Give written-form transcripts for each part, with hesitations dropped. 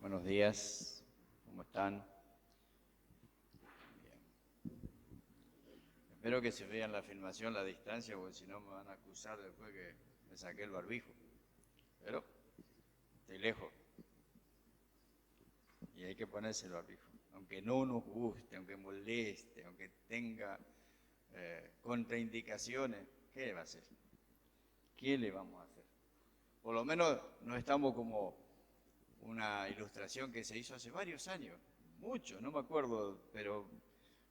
Buenos días, ¿cómo están? Bien. Espero que se vea en la filmación la distancia, porque si no me van a acusar después que me saqué el barbijo. Pero estoy lejos y hay que ponerse el barbijo. Aunque no nos guste, aunque moleste, aunque tenga contraindicaciones, ¿qué va a hacer? ¿Qué le vamos a hacer? Por lo menos no estamos como una ilustración que se hizo hace varios años, mucho, no me acuerdo, pero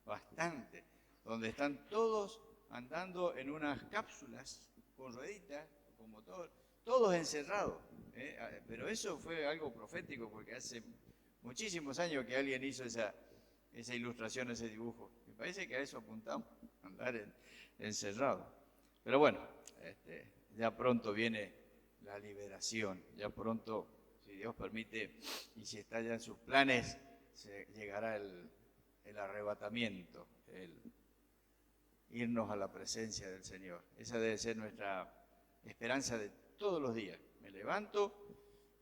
bastante, donde están todos andando en unas cápsulas con rueditas, con motor, todos encerrados. Pero eso fue algo profético, porque hace muchísimos años que alguien hizo esa ilustración, ese dibujo. Me parece que a eso apuntamos, andar encerrados. Pero bueno, ya pronto viene la liberación, ya pronto, si Dios permite, y si está ya en sus planes, llegará el arrebatamiento, el irnos a la presencia del Señor. Esa debe ser nuestra esperanza de todos los días. Me levanto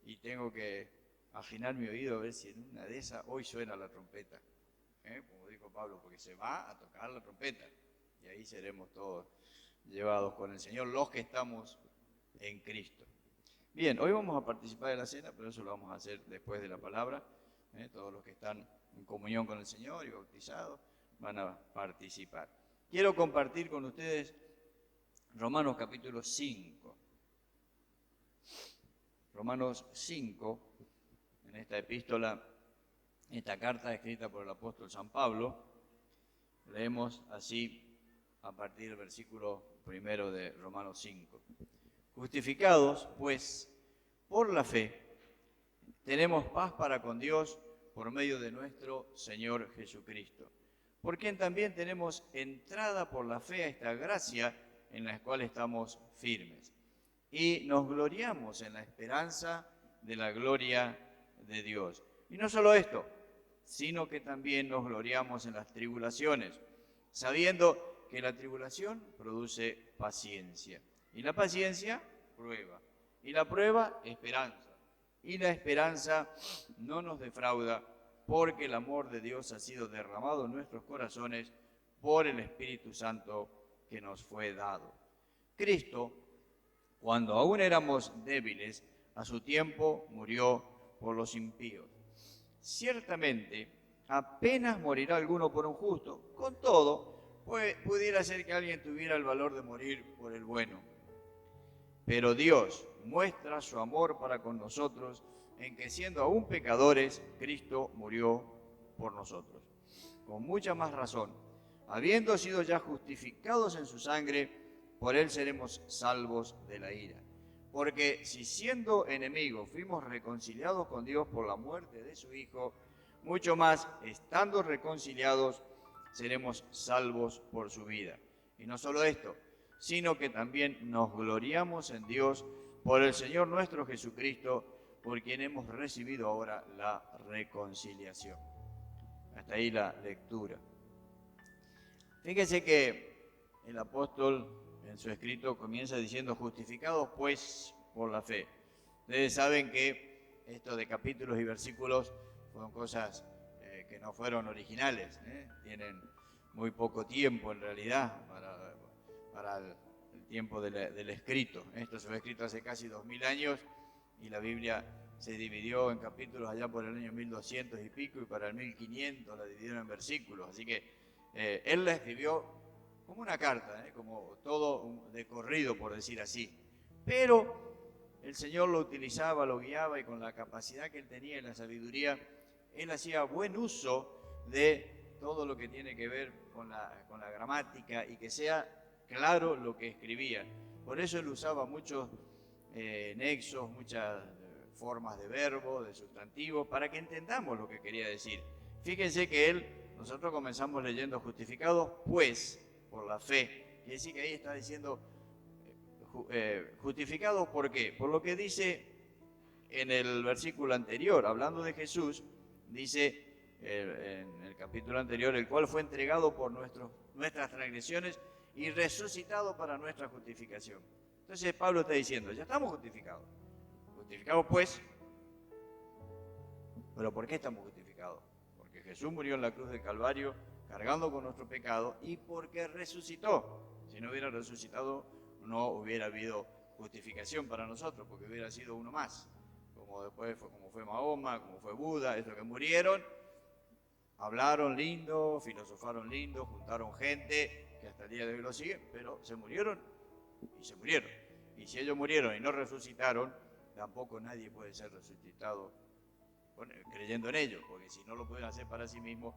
y tengo que afinar mi oído a ver si en una de esas hoy suena la trompeta. Como dijo Pablo, porque se va a tocar la trompeta. Y ahí seremos todos llevados con el Señor, los que estamos en Cristo. Bien, hoy vamos a participar de la cena, pero eso lo vamos a hacer después de la palabra. Todos los que están en comunión con el Señor y bautizados van a participar. Quiero compartir con ustedes Romanos capítulo 5. Romanos 5, en esta epístola, esta carta escrita por el apóstol San Pablo, leemos así a partir del versículo 1 de Romanos 5. Justificados, pues, por la fe, tenemos paz para con Dios por medio de nuestro Señor Jesucristo, por quien también tenemos entrada por la fe a esta gracia en la cual estamos firmes. Y nos gloriamos en la esperanza de la gloria de Dios. Y no solo esto, sino que también nos gloriamos en las tribulaciones, sabiendo que la tribulación produce paciencia. Y la paciencia, prueba. Y la prueba, esperanza. Y la esperanza no nos defrauda, porque el amor de Dios ha sido derramado en nuestros corazones por el Espíritu Santo que nos fue dado. Cristo, cuando aún éramos débiles, a su tiempo murió por los impíos. Ciertamente, apenas morirá alguno por un justo. Con todo, pudiera ser que alguien tuviera el valor de morir por el bueno. Pero Dios muestra su amor para con nosotros en que, siendo aún pecadores, Cristo murió por nosotros. Con mucha más razón, habiendo sido ya justificados en su sangre, por él seremos salvos de la ira. Porque si siendo enemigos fuimos reconciliados con Dios por la muerte de su Hijo, mucho más, estando reconciliados, seremos salvos por su vida. Y no solo esto, sino que también nos gloriamos en Dios por el Señor nuestro Jesucristo, por quien hemos recibido ahora la reconciliación. Hasta ahí la lectura. Fíjense que el apóstol en su escrito comienza diciendo: justificados pues por la fe. Ustedes saben que esto de capítulos y versículos fueron cosas que no fueron originales, tienen muy poco tiempo en realidad para el tiempo del escrito. Esto se fue escrito hace casi 2000 años y la Biblia se dividió en capítulos allá por el año 1200 y pico, y para el 1500 la dividieron en versículos. Así que él la escribió como una carta, como todo de corrido, por decir así. Pero el Señor lo utilizaba, lo guiaba, y con la capacidad que él tenía y la sabiduría, él hacía buen uso de todo lo que tiene que ver con la gramática, y que sea claro lo que escribía. Por eso él usaba muchos nexos, muchas formas de verbo, de sustantivo, para que entendamos lo que quería decir. Fíjense que nosotros comenzamos leyendo justificados pues por la fe. Quiere decir que ahí está diciendo justificados ¿por qué? Por lo que dice en el versículo anterior, hablando de Jesús, dice en el capítulo anterior: el cual fue entregado por nuestras transgresiones y resucitado para nuestra justificación. Entonces Pablo está diciendo: ya estamos justificados. Justificados pues ¿Pero por qué estamos justificados? Porque Jesús murió en la cruz del Calvario cargando con nuestro pecado y porque resucitó. Si no hubiera resucitado, no hubiera habido justificación para nosotros, porque hubiera sido uno más. Como fue Mahoma, como fue Buda, estos que murieron, hablaron lindo, filosofaron lindo, juntaron gente que hasta el día de hoy lo siguen, pero se murieron y se murieron. Y si ellos murieron y no resucitaron, tampoco nadie puede ser resucitado creyendo en ellos, porque si no lo pueden hacer para sí mismos,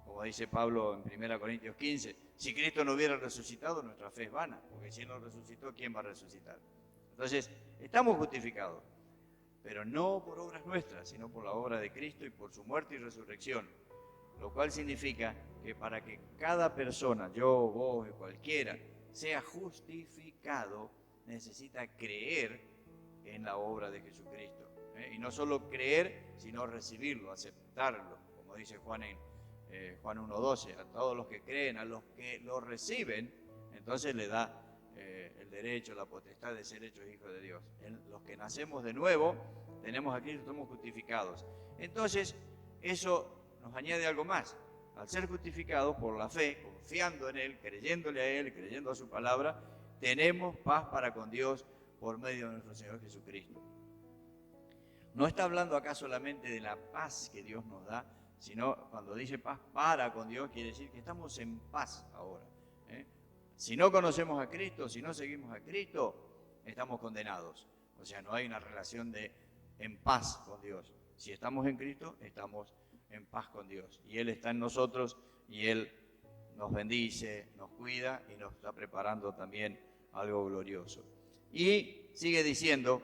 como dice Pablo en 1 Corintios 15, si Cristo no hubiera resucitado, nuestra fe es vana, porque si Él no resucitó, ¿quién va a resucitar? Entonces, estamos justificados, pero no por obras nuestras, sino por la obra de Cristo y por su muerte y resurrección, lo cual significa que para que cada persona, yo, vos y cualquiera, sea justificado, necesita creer en la obra de Jesucristo. Y no solo creer, sino recibirlo, aceptarlo, como dice Juan en Juan 1:12, a todos los que creen, a los que lo reciben, entonces le da el derecho, la potestad de ser hechos hijos de Dios. Los que nacemos de nuevo, tenemos a Cristo, somos justificados. Entonces, eso nos añade algo más. Al ser justificados por la fe, confiando en Él, creyéndole a Él, creyendo a su palabra, tenemos paz para con Dios por medio de nuestro Señor Jesucristo. No está hablando acá solamente de la paz que Dios nos da, sino cuando dice paz para con Dios, quiere decir que estamos en paz ahora. Si no conocemos a Cristo, si no seguimos a Cristo, estamos condenados. O sea, no hay una relación de en paz con Dios. Si estamos en Cristo, estamos en paz con Dios. Y Él está en nosotros y Él nos bendice, nos cuida y nos está preparando también algo glorioso. Y sigue diciendo,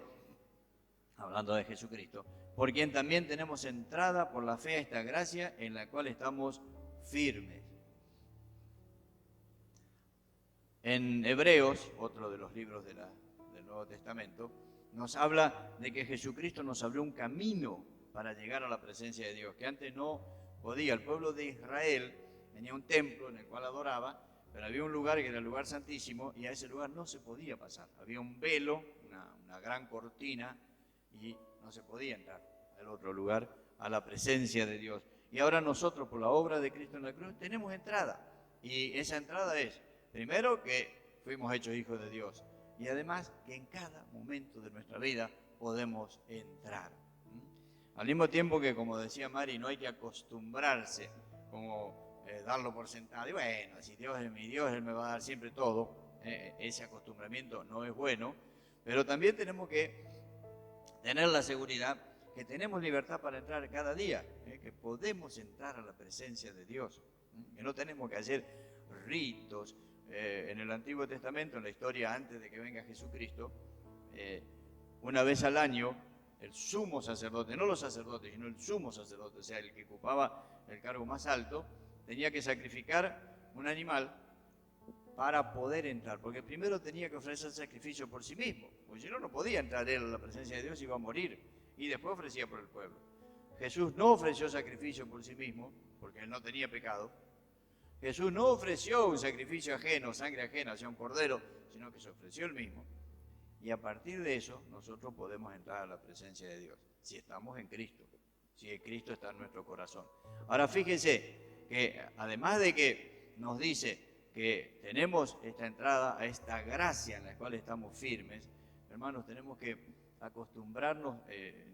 hablando de Jesucristo, por quien también tenemos entrada por la fe a esta gracia en la cual estamos firmes. En Hebreos, otro de los libros del Nuevo Testamento, nos habla de que Jesucristo nos abrió un camino para llegar a la presencia de Dios, que antes no podía. El pueblo de Israel tenía un templo en el cual adoraba, pero había un lugar que era el lugar santísimo y a ese lugar no se podía pasar. Había un velo, una gran cortina, y no se podía entrar al otro lugar, a la presencia de Dios. Y ahora nosotros, por la obra de Cristo en la cruz, tenemos entrada. Y esa entrada es, primero, que fuimos hechos hijos de Dios. Y además, que en cada momento de nuestra vida podemos entrar. Al mismo tiempo que, como decía Mari, no hay que acostumbrarse, como darlo por sentado. Y bueno, si Dios es mi Dios, Él me va a dar siempre todo. Ese acostumbramiento no es bueno. Pero también tenemos que tener la seguridad que tenemos libertad para entrar cada día, que podemos entrar a la presencia de Dios, que no tenemos que hacer ritos. En el Antiguo Testamento, en la historia antes de que venga Jesucristo, una vez al año, el sumo sacerdote, no los sacerdotes, sino el sumo sacerdote, o sea, el que ocupaba el cargo más alto, tenía que sacrificar un animal para poder entrar, porque primero tenía que ofrecer sacrificio por sí mismo, porque si no, no podía entrar él a la presencia de Dios, iba a morir, y después ofrecía por el pueblo. Jesús no ofreció sacrificio por sí mismo, porque él no tenía pecado. Jesús no ofreció un sacrificio ajeno, sangre ajena, hacia un cordero, sino que se ofreció él mismo. Y a partir de eso, nosotros podemos entrar a la presencia de Dios, si estamos en Cristo, si Cristo está en nuestro corazón. Ahora fíjense que además de que nos dice que tenemos esta entrada a esta gracia en la cual estamos firmes, hermanos, tenemos que acostumbrarnos,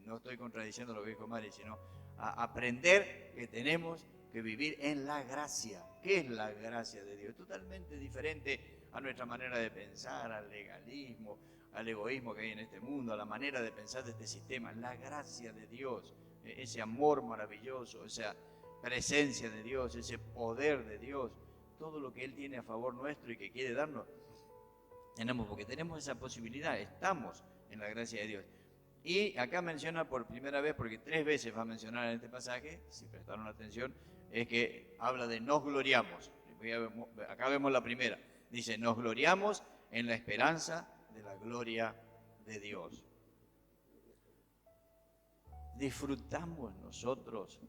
no estoy contradiciendo lo que dijo Mari, sino a aprender que tenemos que vivir en la gracia. ¿Qué es la gracia de Dios? Totalmente diferente a nuestra manera de pensar, al legalismo, al egoísmo que hay en este mundo, a la manera de pensar de este sistema. La gracia de Dios, ese amor maravilloso, esa presencia de Dios, ese poder de Dios, todo lo que Él tiene a favor nuestro y que quiere darnos, porque tenemos esa posibilidad, estamos en la gracia de Dios. Y acá menciona por primera vez, porque 3 veces va a mencionar en este pasaje, si prestaron atención, es que habla de nos gloriamos. Acá vemos la primera, dice nos gloriamos en la esperanza de la gloria de Dios. Disfrutamos nosotros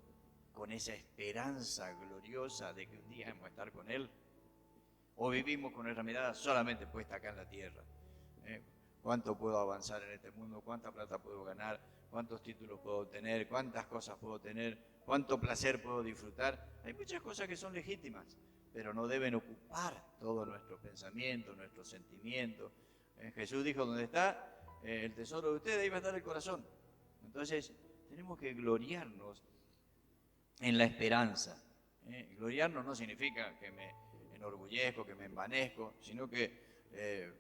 con esa esperanza gloriosa de que un día vamos a estar con Él, o vivimos con nuestra mirada solamente puesta acá en la tierra. ¿Cuánto puedo avanzar en este mundo? ¿Cuánta plata puedo ganar? cuántos títulos puedo tener, cuántas cosas puedo tener, cuánto placer puedo disfrutar. Hay muchas cosas que son legítimas, pero no deben ocupar todo nuestro pensamiento, nuestros sentimientos. Jesús dijo, donde está el tesoro de ustedes, ahí va a estar el corazón. Entonces, tenemos que gloriarnos en la esperanza. Gloriarnos no significa que me enorgullezco, que me envanezco, sino que,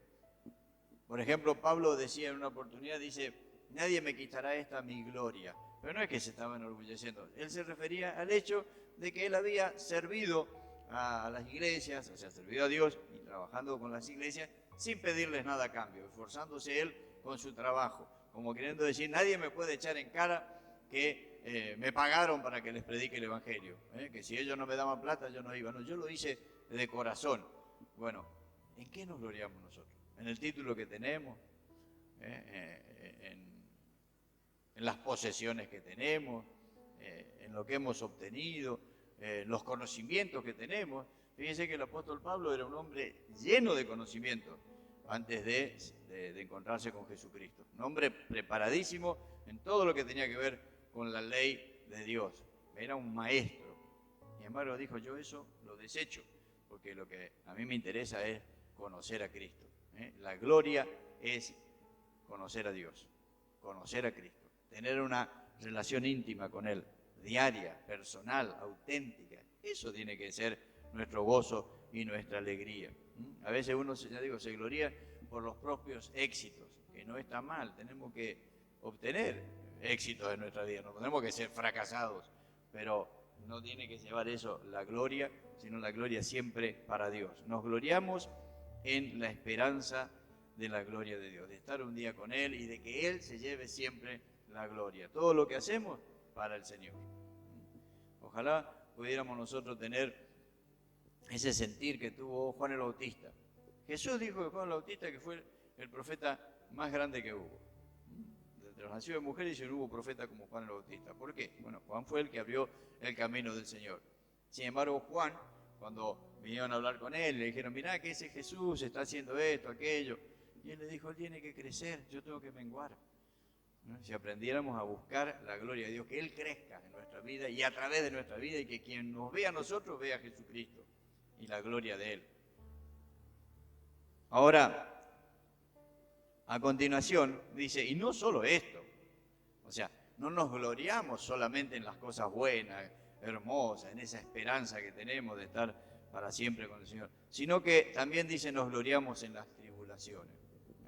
por ejemplo, Pablo decía en una oportunidad, dice, nadie me quitará esta mi gloria. Pero no es que se estaba enorgulleciendo, él se refería al hecho de que él había servido a las iglesias, o sea, servido a Dios y trabajando con las iglesias sin pedirles nada a cambio, esforzándose él con su trabajo, como queriendo decir, nadie me puede echar en cara que me pagaron para que les predique el Evangelio, que si ellos no me daban plata yo no iba, no, yo lo hice de corazón. Bueno, ¿en qué nos gloriamos nosotros? ¿En el título que tenemos? En las posesiones que tenemos, en lo que hemos obtenido, los conocimientos que tenemos. Fíjense que el apóstol Pablo era un hombre lleno de conocimiento antes de encontrarse con Jesucristo. Un hombre preparadísimo en todo lo que tenía que ver con la ley de Dios. Era un maestro. Sin embargo, dijo, yo eso lo desecho, porque lo que a mí me interesa es conocer a Cristo. La gloria es conocer a Dios, conocer a Cristo, tener una relación íntima con Él, diaria, personal, auténtica. Eso tiene que ser nuestro gozo y nuestra alegría. A veces uno, ya digo, se gloria por los propios éxitos, que no está mal, tenemos que obtener éxitos en nuestra vida, no tenemos que ser fracasados, pero no tiene que llevar eso la gloria, sino la gloria siempre para Dios. Nos gloriamos en la esperanza de la gloria de Dios, de estar un día con Él y de que Él se lleve siempre la gloria. Todo lo que hacemos para el Señor. Ojalá pudiéramos nosotros tener ese sentir que tuvo Juan el Bautista. Jesús dijo de Juan el Bautista que fue el profeta más grande que hubo. De los nacidos de mujeres dice, no hubo profeta como Juan el Bautista. ¿Por qué? Bueno, Juan fue el que abrió el camino del Señor. Sin embargo, Juan, cuando vinieron a hablar con él, le dijeron, mirá que ese Jesús está haciendo esto, aquello. Y él le dijo, él tiene que crecer, yo tengo que menguar. Si aprendiéramos a buscar la gloria de Dios, que Él crezca en nuestra vida y a través de nuestra vida, y que quien nos vea a nosotros vea a Jesucristo y la gloria de Él. Ahora, a continuación, dice, y no solo esto, o sea, no nos gloriamos solamente en las cosas buenas, hermosas, en esa esperanza que tenemos de estar para siempre con el Señor, sino que también dice, nos gloriamos en las tribulaciones.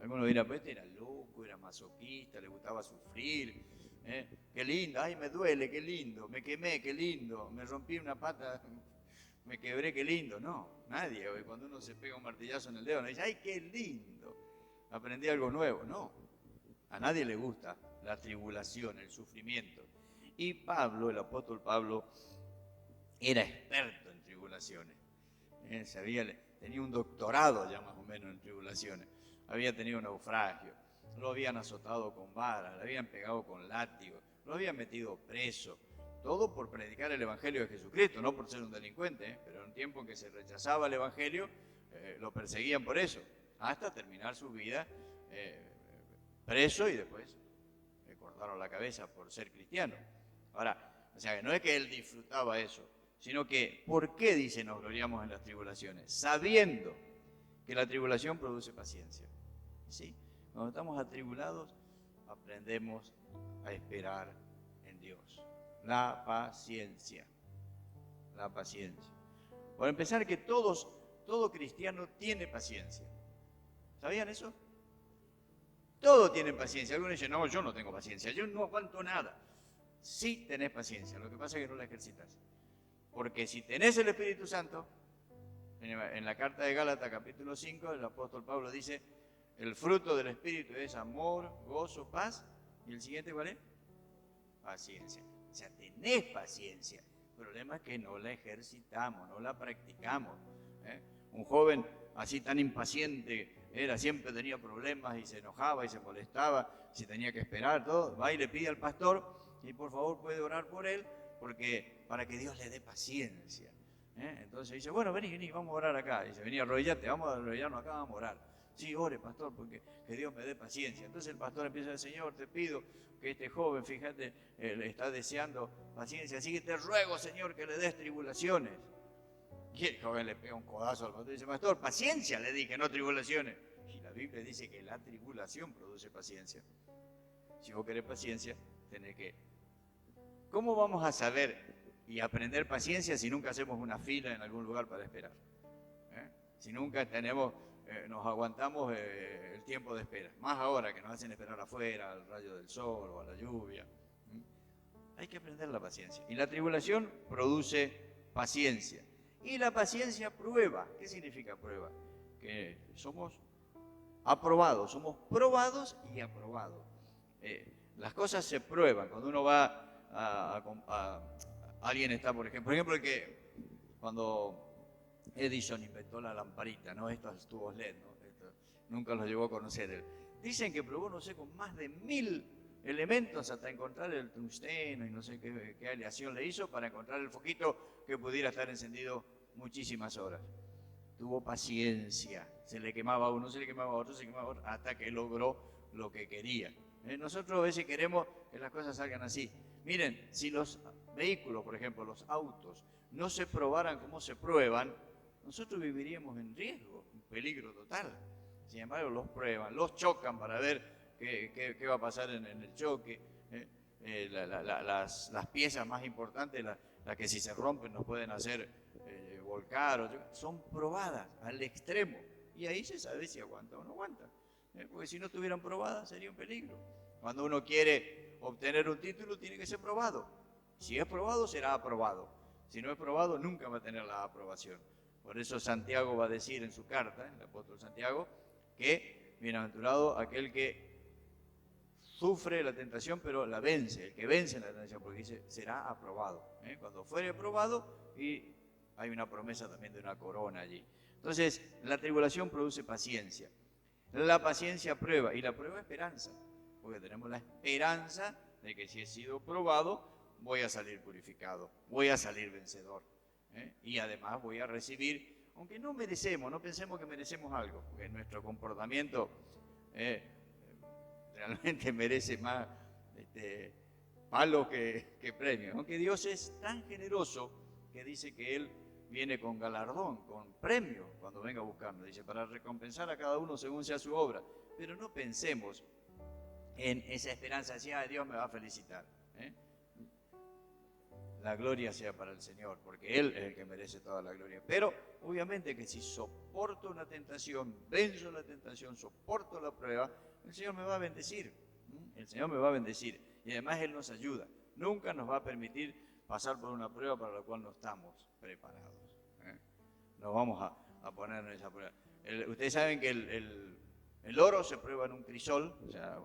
Algunos dirán, pues este era loco, era masoquista, le gustaba sufrir, qué lindo, ay me duele, qué lindo, me quemé, qué lindo, me rompí una pata, me quebré, qué lindo. No, nadie, hoy cuando uno se pega un martillazo en el dedo, no dice, ay qué lindo, aprendí algo nuevo. No, a nadie le gusta la tribulación, el sufrimiento. Y Pablo, el apóstol Pablo, era experto en tribulaciones. Tenía un doctorado ya más o menos en tribulaciones. Había tenido un naufragio, lo habían azotado con varas, le habían pegado con látigos, lo habían metido preso, todo por predicar el Evangelio de Jesucristo, no por ser un delincuente, pero en un tiempo en que se rechazaba el Evangelio, lo perseguían por eso, hasta terminar su vida preso y después le cortaron la cabeza por ser cristiano. Ahora, o sea, no es que él disfrutaba eso, sino que, ¿por qué dice nos gloriamos en las tribulaciones? Sabiendo que la tribulación produce paciencia. ¿Sí? Cuando estamos atribulados, aprendemos a esperar en Dios. La paciencia. La paciencia. Por empezar, que todo cristiano tiene paciencia. ¿Sabían eso? Todos tienen paciencia. Algunos dicen, no, yo no tengo paciencia, yo no aguanto nada. Sí tenés paciencia, lo que pasa es que no la ejercitas. Porque si tenés el Espíritu Santo, en la carta de Gálatas capítulo 5, el apóstol Pablo dice, el fruto del Espíritu es amor, gozo, paz. ¿Y el siguiente cuál es? Paciencia. O sea, tenés paciencia. El problema es que no la ejercitamos, no la practicamos. Un joven así tan impaciente, siempre tenía problemas y se enojaba y se molestaba, si tenía que esperar, todo, va y le pide al pastor, y por favor puede orar por él, porque para que Dios le dé paciencia. Entonces dice, bueno, vení, vamos a orar acá. Dice, vení, arrodillate, vamos a arrodillarnos acá, vamos a orar. Sí, ore, pastor, porque que Dios me dé paciencia. Entonces el pastor empieza a decir, Señor, te pido que este joven, fíjate, le está deseando paciencia, así que te ruego, Señor, que le des tribulaciones. Y el joven le pega un codazo al pastor y dice, pastor, paciencia le dije, no tribulaciones. Y la Biblia dice que la tribulación produce paciencia. Si vos querés paciencia, tenés que... ¿Cómo vamos a saber y aprender paciencia si nunca hacemos una fila en algún lugar para esperar? Si nunca nos aguantamos el tiempo de espera. Más ahora que nos hacen esperar afuera, al rayo del sol o a la lluvia. Hay que aprender la paciencia. Y la tribulación produce paciencia. Y la paciencia prueba. ¿Qué significa prueba? Que somos aprobados, somos probados y aprobados. Las cosas se prueban. Cuando uno va alguien está, por ejemplo, cuando Edison inventó la lamparita, ¿no? Estos tubos LED, ¿no? Nunca los llegó a conocer él. Dicen que probó, no sé, con más de 1000 elementos hasta encontrar el tungsteno y no sé qué aleación le hizo para encontrar el foquito que pudiera estar encendido muchísimas horas. Tuvo paciencia, se le quemaba uno, se le quemaba otro, se le quemaba otro, hasta que logró lo que quería. Nosotros a veces queremos que las cosas salgan así. Miren, si los vehículos, por ejemplo, los autos, no se probaran como se prueban, nosotros viviríamos en riesgo, en peligro total. Sin embargo, los prueban, los chocan para ver qué va a pasar en el choque. Las piezas más importantes, las que si se rompen nos pueden hacer volcar, son probadas al extremo. Y ahí se sabe si aguanta o no aguanta. Porque si no estuvieran probadas sería un peligro. Cuando uno quiere obtener un título tiene que ser probado. Si es probado, será aprobado. Si no es probado, nunca va a tener la aprobación. Por eso Santiago va a decir en su carta, el apóstol Santiago, que bienaventurado aquel que sufre la tentación, pero la vence, el que vence la tentación, porque dice, será aprobado. Cuando fuere aprobado, y hay una promesa también de una corona allí. Entonces, la tribulación produce paciencia. La paciencia prueba, y la prueba esperanza, porque tenemos la esperanza de que si he sido probado, voy a salir purificado, voy a salir vencedor. Y además voy a recibir, aunque no merecemos, no pensemos que merecemos algo, porque nuestro comportamiento realmente merece más palos que premios. Aunque Dios es tan generoso que dice que Él viene con galardón, con premio cuando venga a buscarnos. Dice, para recompensar a cada uno según sea su obra. Pero no pensemos en esa esperanza, así, Dios me va a felicitar. La gloria sea para el Señor, porque Él es el que merece toda la gloria. Pero obviamente que si soporto una tentación, venzo la tentación, soporto la prueba, el Señor me va a bendecir. El Señor me va a bendecir. Y además Él nos ayuda. Nunca nos va a permitir pasar por una prueba para la cual no estamos preparados. Nos vamos a poner en esa prueba. Ustedes saben que el oro se prueba en un crisol, o sea,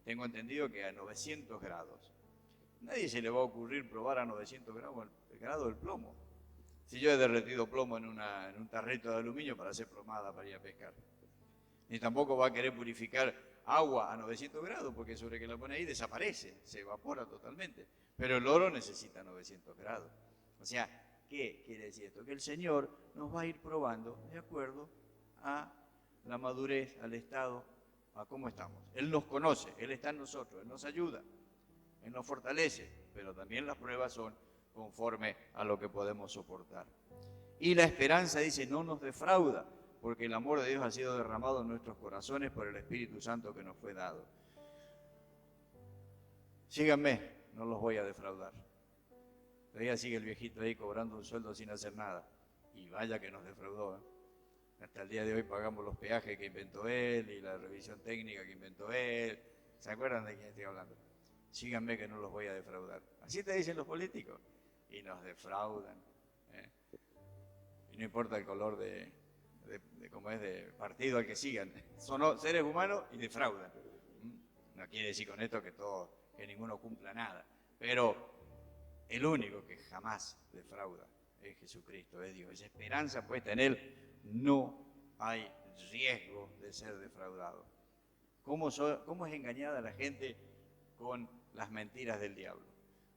tengo entendido que a 900 grados. Nadie se le va a ocurrir probar a 900 grados el grado del plomo. Si yo he derretido plomo en un tarrito de aluminio para hacer plomada para ir a pescar. Ni tampoco va a querer purificar agua a 900 grados, porque sobre que la pone ahí desaparece, se evapora totalmente. Pero el oro necesita 900 grados. O sea, ¿qué quiere decir esto? Que el Señor nos va a ir probando de acuerdo a la madurez, al estado, a cómo estamos. Él nos conoce, Él está en nosotros, Él nos ayuda. Él nos fortalece, pero también las pruebas son conforme a lo que podemos soportar. Y la esperanza, dice, no nos defrauda, porque el amor de Dios ha sido derramado en nuestros corazones por el Espíritu Santo que nos fue dado. Síganme, no los voy a defraudar. Todavía sigue el viejito ahí cobrando un sueldo sin hacer nada. Y vaya que nos defraudó. Hasta el día de hoy pagamos los peajes que inventó él y la revisión técnica que inventó él. ¿Se acuerdan de quién estoy hablando? Síganme que no los voy a defraudar. Así te dicen los políticos. Y nos defraudan. Y no importa el color de cómo es, de partido al que sigan. Son seres humanos y defraudan. No quiere decir con esto que ninguno cumpla nada. Pero el único que jamás defrauda es Jesucristo, es Dios. Esa esperanza puesta en Él, no hay riesgo de ser defraudado. ¿Cómo es engañada la gente con las mentiras del diablo?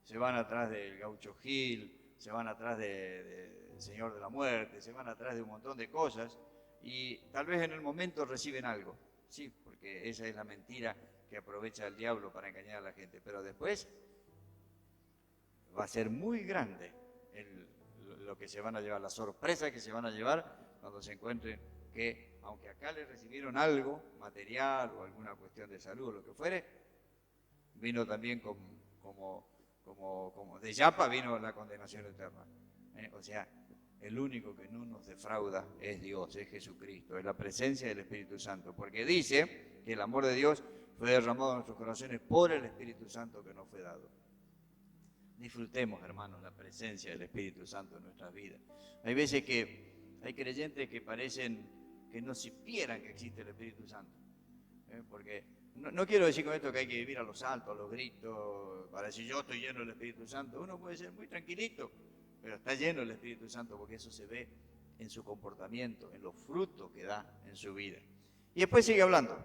Se van atrás del gaucho Gil, se van atrás del Señor de la Muerte, se van atrás de un montón de cosas, y tal vez en el momento reciben algo, sí, porque esa es la mentira que aprovecha el diablo para engañar a la gente, pero después va a ser muy grande lo que se van a llevar, la sorpresa que se van a llevar cuando se encuentren que, aunque acá les recibieron algo material o alguna cuestión de salud o lo que fuere, vino también como de Yapa vino la condenación eterna. O sea, el único que no nos defrauda es Dios, es Jesucristo, es la presencia del Espíritu Santo, porque dice que el amor de Dios fue derramado en nuestros corazones por el Espíritu Santo que nos fue dado. Disfrutemos, hermanos, la presencia del Espíritu Santo en nuestras vidas. Hay veces que hay creyentes que parecen que no supieran que existe el Espíritu Santo. Porque no quiero decir con esto que hay que vivir a los saltos, a los gritos, para decir yo estoy lleno del Espíritu Santo. Uno puede ser muy tranquilito, pero está lleno del Espíritu Santo porque eso se ve en su comportamiento, en los frutos que da en su vida. Y después sigue hablando.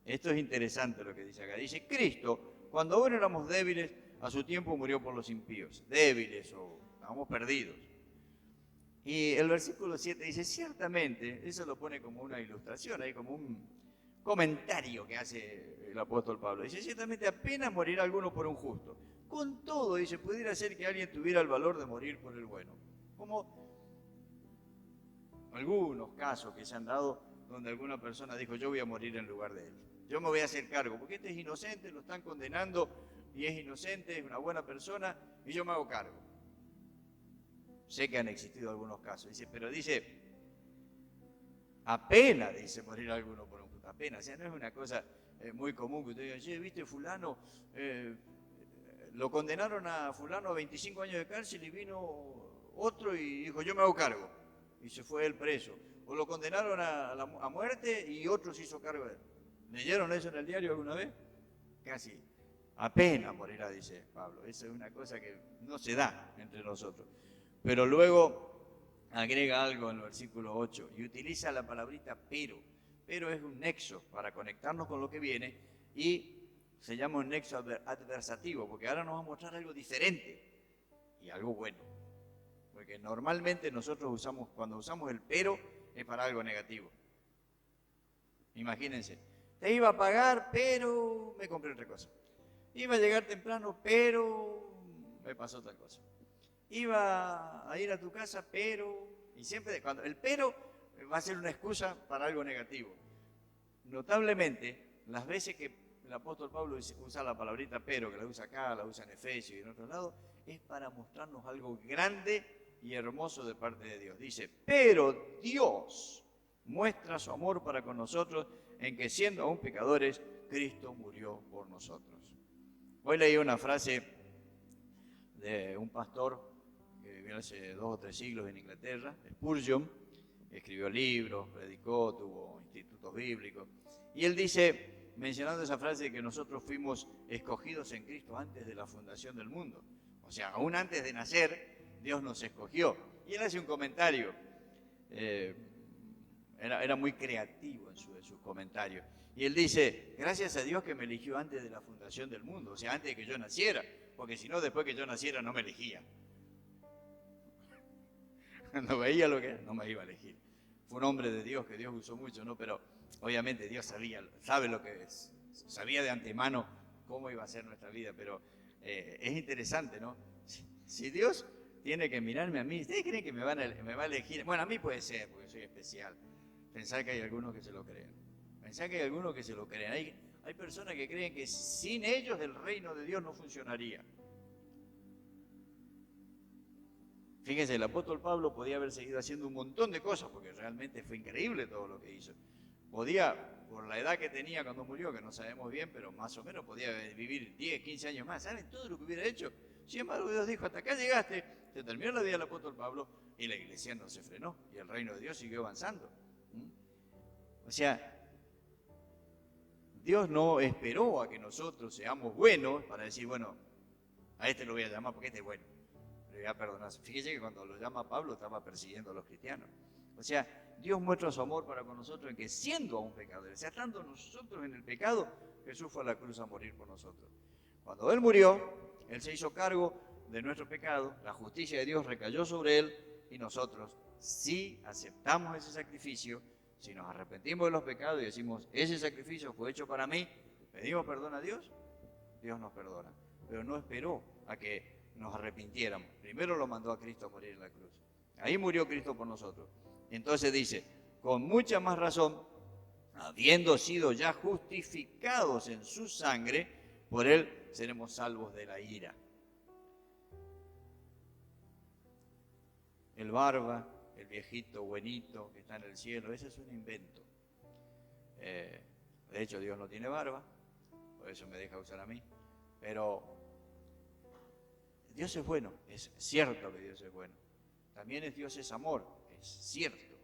Esto es interesante lo que dice acá. Dice, Cristo, cuando aún éramos débiles, a su tiempo murió por los impíos. Débiles o estábamos perdidos. Y el versículo 7 dice, ciertamente, eso lo pone como una ilustración, ahí como un comentario que hace el apóstol Pablo. Dice, ciertamente apenas morirá alguno por un justo. Con todo, dice, pudiera ser que alguien tuviera el valor de morir por el bueno. Como algunos casos que se han dado donde alguna persona dijo, yo voy a morir en lugar de él. Yo me voy a hacer cargo, porque este es inocente, lo están condenando y es inocente, es una buena persona y yo me hago cargo. Sé que han existido algunos casos, dice, pero dice, apenas, dice, morir alguno por un justo, apenas, o sea, no es una cosa muy común que usted diga, che, viste, fulano, lo condenaron a fulano a 25 años de cárcel y vino otro y dijo, yo me hago cargo, y se fue él preso. O lo condenaron a muerte y otro se hizo cargo de él. ¿Leyeron eso en el diario alguna vez? Casi. Apenas morirá, dice Pablo. Esa es una cosa que no se da entre nosotros. Pero luego agrega algo en el versículo 8 y utiliza la palabrita pero. Pero es un nexo para conectarnos con lo que viene y se llama un nexo adversativo, porque ahora nos va a mostrar algo diferente y algo bueno. Porque normalmente nosotros cuando usamos el pero, es para algo negativo. Imagínense, te iba a pagar, pero me compré otra cosa. Iba a llegar temprano, pero me pasó otra cosa. Iba a ir a tu casa, pero... Y siempre, cuando el pero va a ser una excusa para algo negativo. Notablemente, las veces que el apóstol Pablo usa la palabrita pero, que la usa acá, la usa en Efesios y en otros lados, es para mostrarnos algo grande y hermoso de parte de Dios. Dice, pero Dios muestra su amor para con nosotros en que siendo aún pecadores, Cristo murió por nosotros. Hoy leí una frase de un pastor que vivió hace 2 o 3 siglos en Inglaterra, Spurgeon, que escribió libros, predicó, tuvo institutos bíblicos, y él dice, mencionando esa frase, que nosotros fuimos escogidos en Cristo antes de la fundación del mundo. O sea, aún antes de nacer, Dios nos escogió. Y él hace un comentario, era muy creativo en sus comentarios. Y él dice, gracias a Dios que me eligió antes de la fundación del mundo, o sea, antes de que yo naciera, porque si no, después que yo naciera no me elegía. Cuando veía lo que era, no me iba a elegir. Fue un hombre de Dios que Dios usó mucho, ¿no? Pero obviamente Dios sabe lo que es, sabía de antemano cómo iba a ser nuestra vida, pero es interesante, ¿no? Si Dios tiene que mirarme a mí, ¿ustedes creen que me va a elegir? Bueno, a mí puede ser, porque soy especial. Pensar que hay algunos que se lo creen. Pensar que hay algunos que se lo creen. Hay personas que creen que sin ellos el reino de Dios no funcionaría. Fíjense, el apóstol Pablo podía haber seguido haciendo un montón de cosas, porque realmente fue increíble todo lo que hizo. Podía, por la edad que tenía cuando murió, que no sabemos bien, pero más o menos podía vivir 10, 15 años más. ¿Saben todo lo que hubiera hecho? Sin embargo, Dios dijo, hasta acá llegaste, se terminó la vida del apóstol Pablo y la iglesia no se frenó y el reino de Dios siguió avanzando. O sea, Dios no esperó a que nosotros seamos buenos para decir, bueno, a este lo voy a llamar porque este es bueno, le voy a perdonar. Fíjese que cuando lo llama Pablo estaba persiguiendo a los cristianos. O sea, Dios muestra su amor para con nosotros en que siendo aún pecadores, o sea, estando nosotros en el pecado, Jesús fue a la cruz a morir por nosotros. Cuando Él murió, Él se hizo cargo de nuestro pecado, la justicia de Dios recayó sobre Él y nosotros, si aceptamos ese sacrificio, Si nos arrepentimos de los pecados y decimos, ese sacrificio fue hecho para mí, pedimos perdón a Dios, Dios nos perdona. Pero no esperó a que nos arrepintiéramos. Primero lo mandó a Cristo a morir en la cruz. Ahí murió Cristo por nosotros. Entonces dice, con mucha más razón, habiendo sido ya justificados en su sangre, por él seremos salvos de la ira. El barba, el viejito buenito que está en el cielo, ese es un invento. De hecho, Dios no tiene barba, por eso me deja usar a mí. Pero Dios es bueno, es cierto que Dios es bueno. También Dios es amor, es cierto.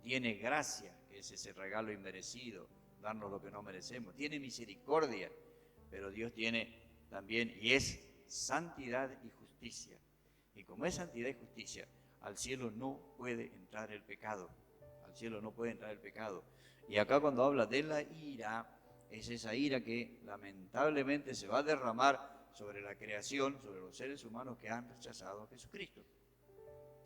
Tiene gracia, que es ese regalo inmerecido, darnos lo que no merecemos. Tiene misericordia, pero Dios tiene también, y es santidad y justicia. Y como es santidad y justicia, al cielo no puede entrar el pecado. Al cielo no puede entrar el pecado. Y acá cuando habla de la ira, es esa ira que lamentablemente se va a derramar sobre la creación, sobre los seres humanos que han rechazado a Jesucristo.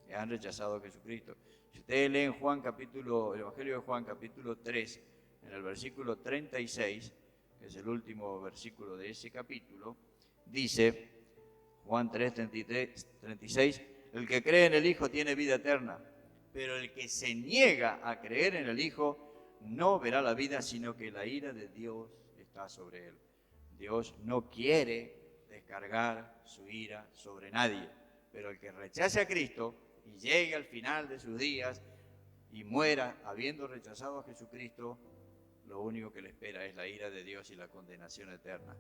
Que han rechazado a Jesucristo. Si ustedes leen el Evangelio de Juan, capítulo 3, en el versículo 36, que es el último versículo de ese capítulo, dice, Juan 3, 36, el que cree en el Hijo tiene vida eterna, pero el que se niega a creer en el Hijo no verá la vida, sino que la ira de Dios está sobre él. Dios no quiere descargar su ira sobre nadie, pero el que rechace a Cristo y llegue al final de sus días y muera habiendo rechazado a Jesucristo, lo único que le espera es la ira de Dios y la condenación eterna.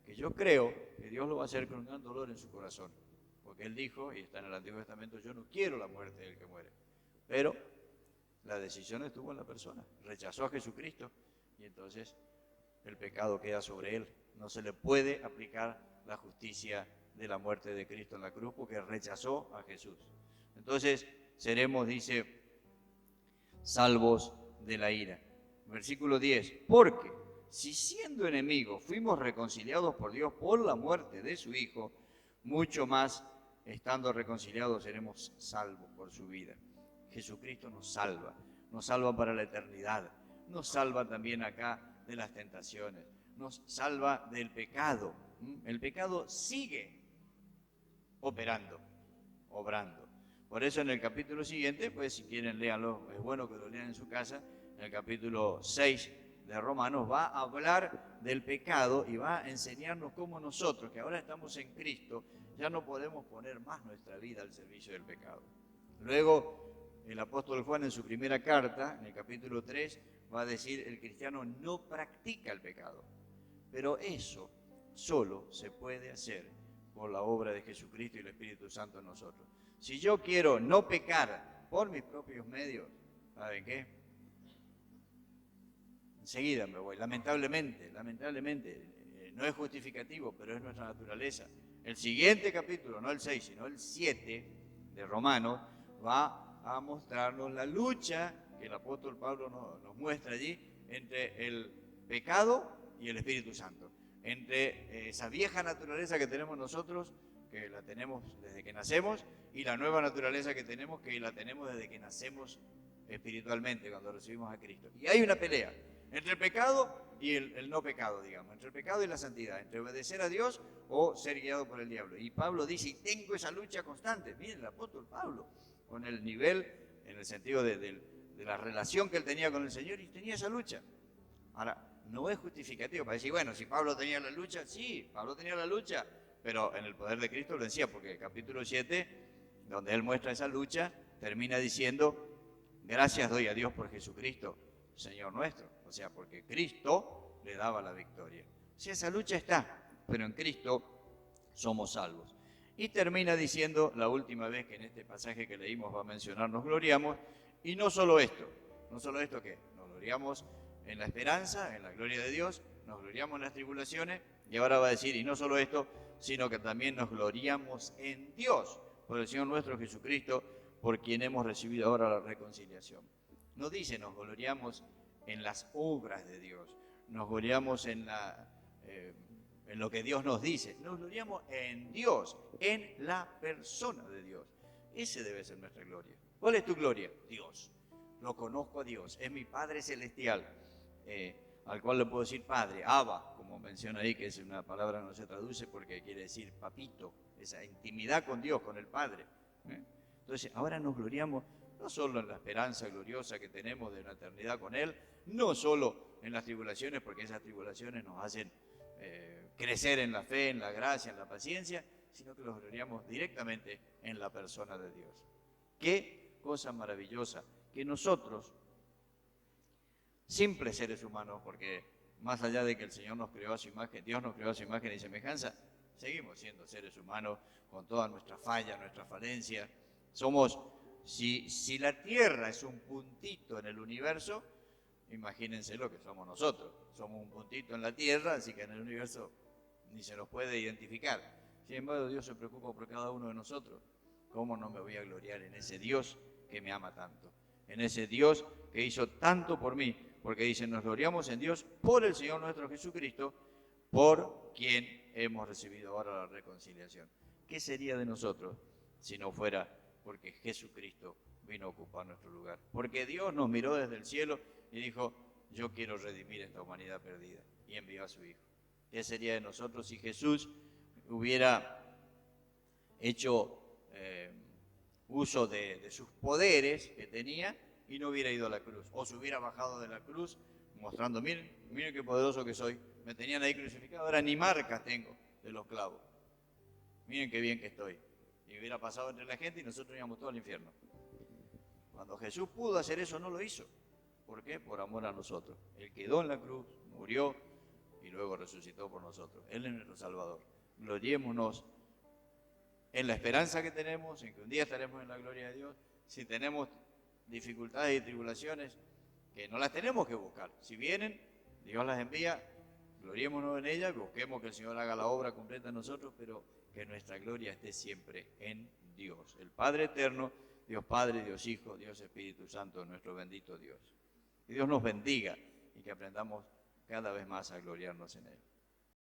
Que yo creo que Dios lo va a hacer con un gran dolor en su corazón, porque Él dijo, y está en el Antiguo Testamento, yo no quiero la muerte del que muere. Pero la decisión estuvo en la persona, rechazó a Jesucristo y entonces el pecado queda sobre él. No se le puede aplicar la justicia de la muerte de Cristo en la cruz porque rechazó a Jesús. Entonces seremos, dice, salvos de la ira. Versículo 10, porque si siendo enemigos fuimos reconciliados por Dios por la muerte de su Hijo, mucho más estando reconciliados seremos salvos por su vida. Jesucristo nos salva para la eternidad, nos salva también acá de las tentaciones, nos salva del pecado. El pecado sigue obrando. Por eso en el capítulo siguiente, pues si quieren léanlo, es bueno que lo lean en su casa, en el capítulo 6 de Romanos va a hablar del pecado y va a enseñarnos cómo nosotros, que ahora estamos en Cristo, ya no podemos poner más nuestra vida al servicio del pecado. Luego, el apóstol Juan en su primera carta, en el capítulo 3, va a decir, el cristiano no practica el pecado. Pero eso solo se puede hacer por la obra de Jesucristo y el Espíritu Santo en nosotros. Si yo quiero no pecar por mis propios medios, ¿saben qué? Enseguida me voy. Lamentablemente, no es justificativo, pero es nuestra naturaleza. El siguiente capítulo, no el 6, sino el 7 de Romanos, va a mostrarnos la lucha que el apóstol Pablo nos muestra allí entre el pecado y el Espíritu Santo. Entre esa vieja naturaleza que tenemos nosotros, que la tenemos desde que nacemos, y la nueva naturaleza que tenemos desde que nacemos espiritualmente, cuando recibimos a Cristo. Y hay una pelea entre el pecado y el no pecado, digamos, entre el pecado y la santidad, entre obedecer a Dios o ser guiado por el diablo. Y Pablo dice, y tengo esa lucha constante. Miren, el apóstol Pablo, con el nivel, en el sentido de la relación que él tenía con el Señor, y tenía esa lucha. Ahora, no es justificativo para decir, bueno, si Pablo tenía la lucha, sí, Pablo tenía la lucha, pero en el poder de Cristo lo decía, porque el capítulo 7, donde él muestra esa lucha, termina diciendo, gracias doy a Dios por Jesucristo, Señor nuestro. O sea, porque Cristo le daba la victoria. O sea, esa lucha está, pero en Cristo somos salvos. Y termina diciendo, la última vez que en este pasaje que leímos va a mencionar, nos gloriamos, y no solo esto que nos gloriamos en la esperanza, en la gloria de Dios, nos gloriamos en las tribulaciones, y ahora va a decir, y no solo esto, sino que también nos gloriamos en Dios, por el Señor nuestro Jesucristo, por quien hemos recibido ahora la reconciliación. No dice nos gloriamos en las obras de Dios, nos gloriamos en lo que Dios nos dice, nos gloriamos en Dios, en la persona de Dios. Ese debe ser nuestra gloria. ¿Cuál es tu gloria? Dios. lo conozco a Dios, es mi Padre Celestial, al cual le puedo decir Padre, Abba, como menciona ahí, que es una palabra que no se traduce porque quiere decir papito, esa intimidad con Dios, con el Padre. Entonces, ahora nos gloriamos no solo en la esperanza gloriosa que tenemos de una eternidad con Él, no solo en las tribulaciones, porque esas tribulaciones nos hacen crecer en la fe, en la gracia, en la paciencia, sino que nos gloriamos directamente en la persona de Dios. Qué cosa maravillosa que nosotros, simples seres humanos, porque más allá de que el Señor nos creó a su imagen, Dios nos creó a su imagen y semejanza, seguimos siendo seres humanos con todas nuestras fallas, nuestras falencias. Somos, si la Tierra es un puntito en el universo, imagínense lo que somos nosotros. Somos un puntito en la Tierra, así que en el universo ni se nos puede identificar. Sin embargo, Dios se preocupa por cada uno de nosotros. ¿Cómo no me voy a gloriar en ese Dios que me ama tanto? En ese Dios que hizo tanto por mí, porque dice, nos gloriamos en Dios por el Señor nuestro Jesucristo, por quien hemos recibido ahora la reconciliación. ¿Qué sería de nosotros si no fuera porque Jesucristo vino a ocupar nuestro lugar? Porque Dios nos miró desde el cielo y dijo, yo quiero redimir esta humanidad perdida, y envió a su Hijo. ¿Qué sería de nosotros si Jesús hubiera hecho uso de sus poderes que tenía y no hubiera ido a la cruz? O se hubiera bajado de la cruz mostrando, miren qué poderoso que soy. Me tenían ahí crucificado, ahora ni marcas tengo de los clavos. Miren qué bien que estoy. Y hubiera pasado entre la gente y nosotros íbamos todos al infierno. Cuando Jesús pudo hacer eso, no lo hizo. ¿Por qué? Por amor a nosotros. Él quedó en la cruz, murió y luego resucitó por nosotros. Él es nuestro Salvador. Gloriémonos en la esperanza que tenemos, en que un día estaremos en la gloria de Dios. Si tenemos dificultades y tribulaciones, que no las tenemos que buscar. Si vienen, Dios las envía, gloriémonos en ellas, busquemos que el Señor haga la obra completa en nosotros, pero que nuestra gloria esté siempre en Dios, el Padre eterno, Dios Padre, Dios Hijo, Dios Espíritu Santo, nuestro bendito Dios. Que Dios nos bendiga y que aprendamos cada vez más a gloriarnos en Él.